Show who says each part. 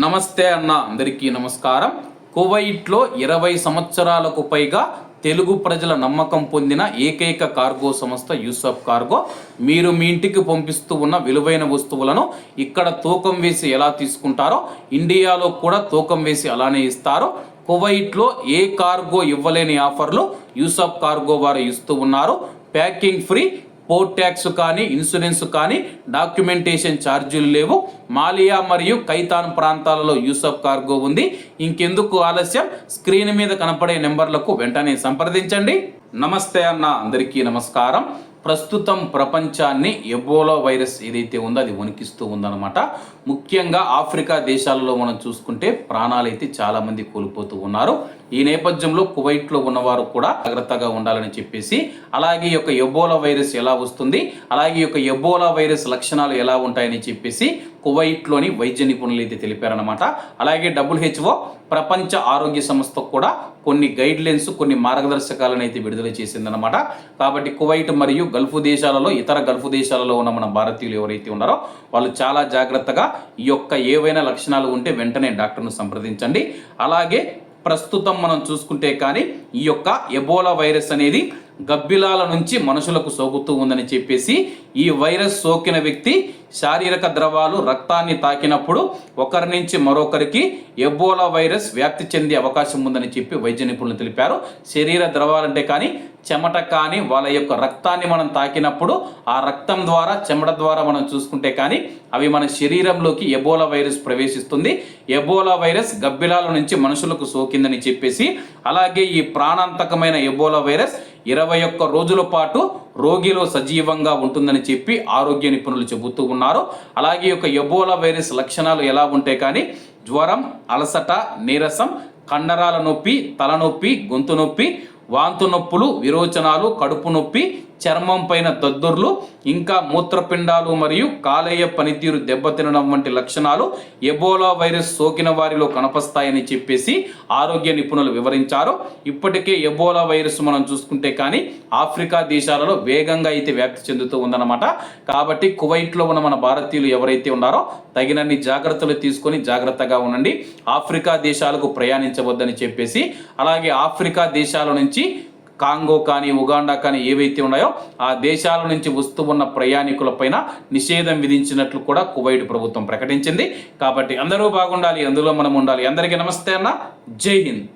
Speaker 1: నమస్తే అన్న అందరికీ నమస్కారం. కువైట్లో 20 సంవత్సరాలకు పైగా తెలుగు ప్రజల నమ్మకం పొందిన ఏకైక కార్గో సంస్థ యూసఫ్ కార్గో. మీరు మీ ఇంటికి పంపిస్తూ ఉన్న విలువైన వస్తువులను ఇక్కడ తూకం వేసి ఎలా తీసుకుంటారో ఇండియాలో కూడా తూకం వేసి అలానే ఇస్తారు. కువైట్లో ఏ కార్గో ఇవ్వలేని ఆఫర్లు యూసఫ్ కార్గో వారు ఇస్తూ ఉన్నారు. ప్యాకింగ్ ఫ్రీ, పోర్ట్ ట్యాక్స్ కానీ ఇన్సూరెన్స్ కానీ డాక్యుమెంటేషన్ ఛార్జీలు లేవు. మాలియా మరియు కైతాన్ ప్రాంతాలలో యూసఫ్ కార్గో ఉంది. ఇంకెందుకు ఆలస్యం, స్క్రీన్ మీద కనపడే నెంబర్లకు వెంటనే సంప్రదించండి. నమస్తే అన్న అందరికీ నమస్కారం. ప్రస్తుతం ప్రపంచాన్ని ఎబోలా వైరస్ ఏదైతే ఉందో అది వణికిస్తూ ఉందన్నమాట. ముఖ్యంగా ఆఫ్రికా దేశాలలో మనం చూసుకుంటే ప్రాణాలైతే చాలామంది కోల్పోతూ ఉన్నారు. ఈ నేపథ్యంలో కువైట్లో ఉన్నవారు కూడా జాగ్రత్తగా ఉండాలని చెప్పేసి, అలాగే ఈ యొక్క ఎబోలా వైరస్ ఎలా వస్తుంది, అలాగే ఈ యొక్క ఎబోలా వైరస్ లక్షణాలు ఎలా ఉంటాయని చెప్పేసి కువైట్లోని వైద్య నిపుణులు అయితే తెలిపారనమాట. అలాగే WHO ప్రపంచ ఆరోగ్య సంస్థ కూడా కొన్ని గైడ్ లైన్స్, కొన్ని మార్గదర్శకాలను అయితే విడుదల చేసిందనమాట. కాబట్టి కువైట్ మరియు గల్ఫ్ దేశాలలో, ఇతర గల్ఫ్ దేశాలలో ఉన్న మన భారతీయులు ఎవరైతే ఉన్నారో వాళ్ళు చాలా జాగ్రత్తగా ఈ యొక్క ఏవైనా లక్షణాలు ఉంటే వెంటనే డాక్టర్ను సంప్రదించండి. అలాగే ప్రస్తుతం మనం చూసుకుంటే కానీ ఈ యొక్క ఎబోలా వైరస్ అనేది గబ్బిలాల నుంచి మనుషులకు సోకుతూ ఉందని చెప్పేసి, ఈ వైరస్ సోకిన వ్యక్తి శారీరక ద్రవాలు రక్తాన్ని తాకినప్పుడు ఒకరి నుంచి మరొకరికి ఎబోలా వైరస్ వ్యాప్తి చెందే అవకాశం ఉందని చెప్పి వైద్య నిపుణులు తెలిపారు. శరీర ద్రవాలంటే కానీ చెమట కానీ వాళ్ళ యొక్క రక్తాన్ని మనం తాకినప్పుడు ఆ రక్తం ద్వారా, చెమట ద్వారా మనం చూసుకుంటే కానీ అవి మన శరీరంలోకి ఎబోలా వైరస్ ప్రవేశిస్తుంది. ఎబోలా వైరస్ గబ్బిలాల నుంచి మనుషులకు సోకిందని చెప్పేసి, అలాగే ఈ ప్రాణాంతకమైన ఎబోలా వైరస్ 21 రోజుల పాటు రోగిలో సజీవంగా ఉంటుందని చెప్పి ఆరోగ్య నిపుణులు చెబుతూ ఉన్నారు. అలాగే యొక్క ఎబోలా వైరస్ లక్షణాలు ఎలా ఉంటే కానీ జ్వరం, అలసట, నీరసం, కండరాల నొప్పి, తలనొప్పి, గొంతు నొప్పి, వాంతు నొప్పులు, విరోచనాలు, కడుపు నొప్పి, చర్మం పైన దద్దుర్లు, ఇంకా మూత్రపిండాలు మరియు కాలేయ పనితీరు దెబ్బతినడం వంటి లక్షణాలు ఎబోలా వైరస్ సోకిన వారిలో కనపస్తాయని చెప్పేసి ఆరోగ్య నిపుణులు వివరించారు. ఇప్పటికే ఎబోలా వైరస్ మనం చూసుకుంటే కానీ ఆఫ్రికా దేశాలలో వేగంగా అయితే వ్యాప్తి చెందుతూ ఉందన్నమాట. కాబట్టి కువైట్లో ఉన్న మన భారతీయులు ఎవరైతే ఉన్నారో తగినన్ని జాగ్రత్తలు తీసుకొని జాగ్రత్తగా ఉండండి. ఆఫ్రికా దేశాలకు ప్రయాణించవద్దని చెప్పేసి, అలాగే ఆఫ్రికా దేశాల నుంచి కాంగో కానీ ఉగాండా కానీ ఏవైతే ఉన్నాయో ఆ దేశాల నుంచి వస్తూ ఉన్న ప్రయాణికులపైన నిషేధం విధించినట్లు కూడా కువైట్ ప్రభుత్వం ప్రకటించింది. కాబట్టి అందరూ బాగుండాలి, అందులో మనం ఉండాలి. అందరికీ నమస్తే అన్న, జై హింద్.